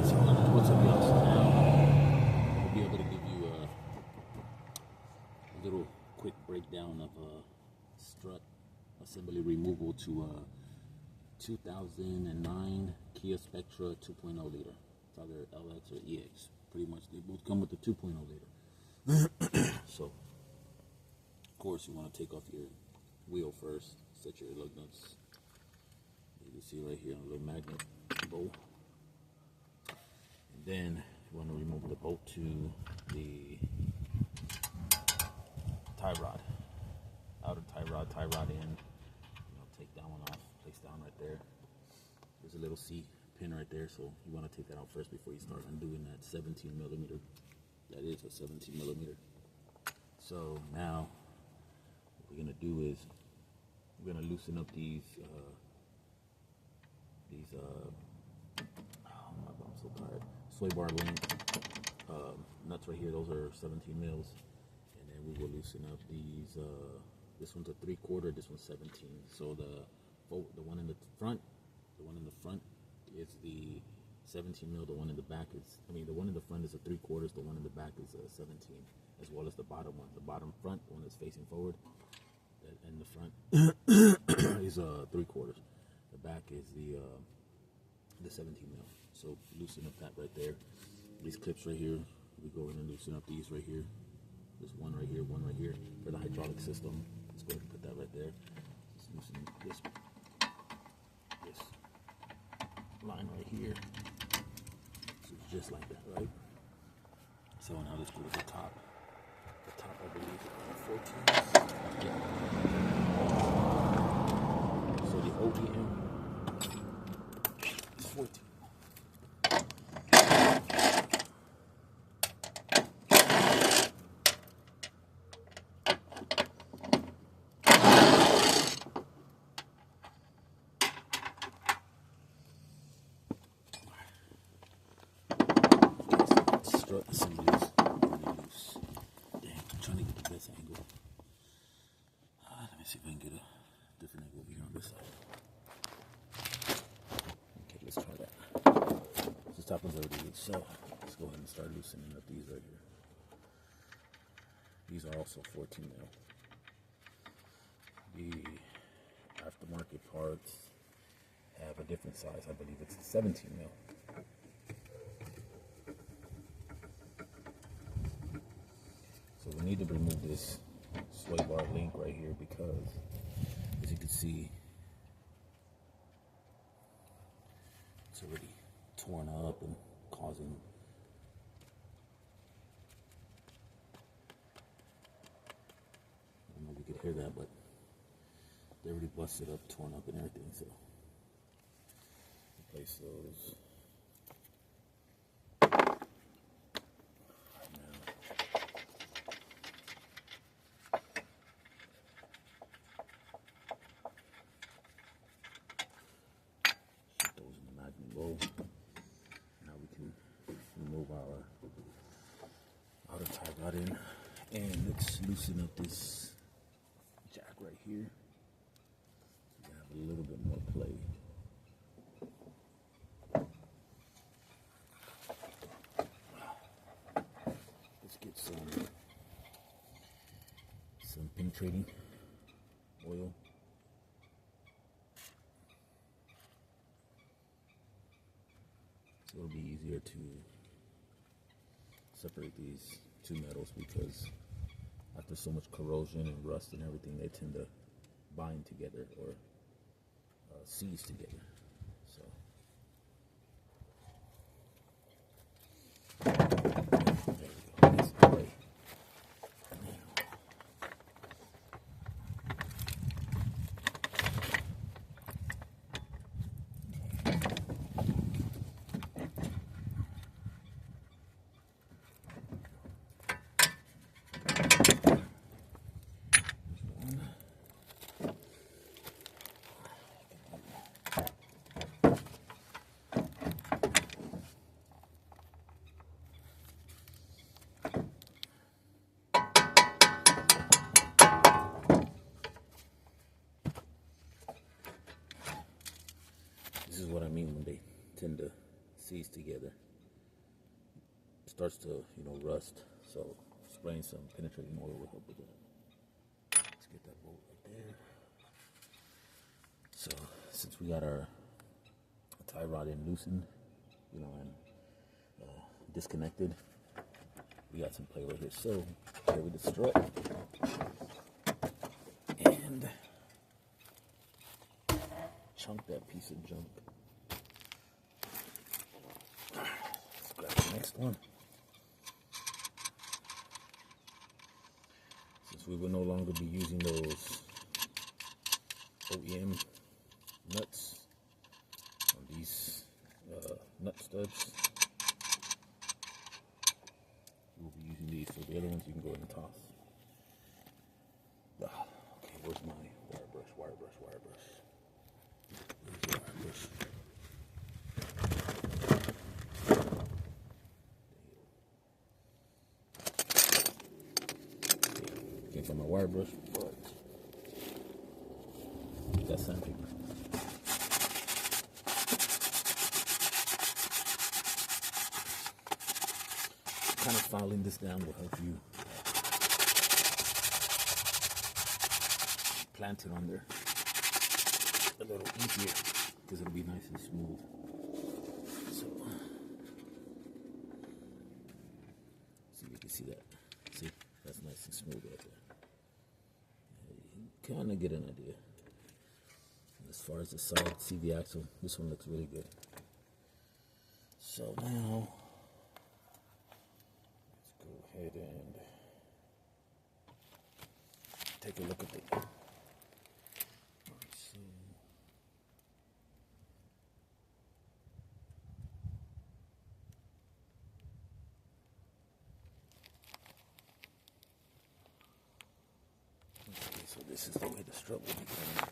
So what's up, y'all? So now I'll be able to give you a little quick breakdown of strut assembly removal to a 2009 Kia Spectra 2.0 liter. It's either LX or EX. Pretty much they both come with the 2.0 liter. So of course you want to take off your wheel first, set your lug nuts. You can see right here on a little magnet bolt. And then you want to remove the bolt to the tie rod, outer tie rod in. Take that one off, place down right there. There's a little C pin right there, so you want to take that out first before you start undoing that 17 millimeter. That is a 17 millimeter. So now what we're gonna do is we're gonna loosen up these I'm so tired. Sway bar length nuts right here. Those are 17 mils, and then we will loosen up these. This one's a 3/4. This one's 17. So the one in the front is the 17 mil. The one in the back is, the one in the front is a 3/4. The one in the back is a 17, as well as the bottom one. The bottom front one is facing forward, and the front is a 3/4. The back is the 17 mil. So loosen up that right there. These clips right here, we go in and loosen up these right here. There's one right here for the hydraulic system. Let's go ahead and put that right there. Let's loosen this line right here. So it's just like that, right? So now let's go to the top. The top, I believe, is 14. Yeah. So the OEM is 14. Strut assembly is really loose. Dang, I'm trying to get the best angle. Let me see if I can get a different angle over here on this side. Okay, let's try that. This top one's already loose, so let's go ahead and start loosening up these right here. These are also 14 mil. The aftermarket parts have a different size. I believe it's 17 mil. So we need to remove this sway bar link right here because, as you can see, it's already torn up and causing I don't know if you could hear that, but they already busted up, torn up and everything, so replace those. Now we can remove our outer tie rod in, and let's loosen up this jack right here. We have a little bit more play. Let's get some penetrating oil. It'll be easier to separate these two metals because after so much corrosion and rust and everything, they tend to bind together or seize together. So there we go. That's the way. This is what I mean when they tend to seize together. starts to, rust. So spraying some penetrating oil will help with that. Let's get that bolt right there. So since we got our tie rod in loosened, and disconnected, we got some play right here. So here with the strut and chunk that piece of junk. Let's grab the next one. Since we will no longer be using those OEM nuts on these nut studs, we'll be using these. So the other ones you can go ahead and toss. Okay, where's my wire brush? Where's your wire brush? Can't find my wire brush, but got sandpaper. Kind of filing this down will help you plant it on there a little easier because it'll be nice and smooth. So, see if you can see that. See, that's nice and smooth right there. You kind of get an idea. As far as the side CV axle, this one looks really good. So now, let's go ahead and take a look at the. Let's see. Okay, so this is the way the strut will be going.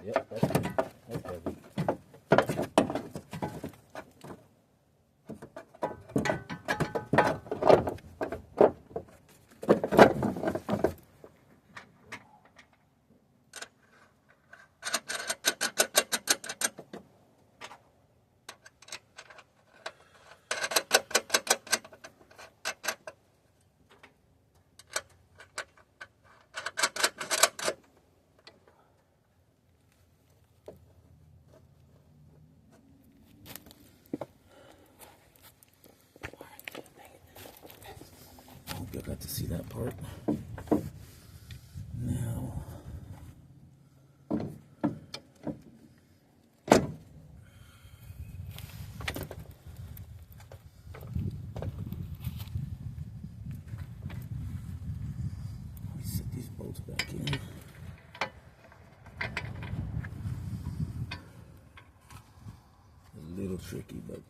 Yep, that's heavy. I got to see that part. Now, we set these bolts back in. A little tricky, but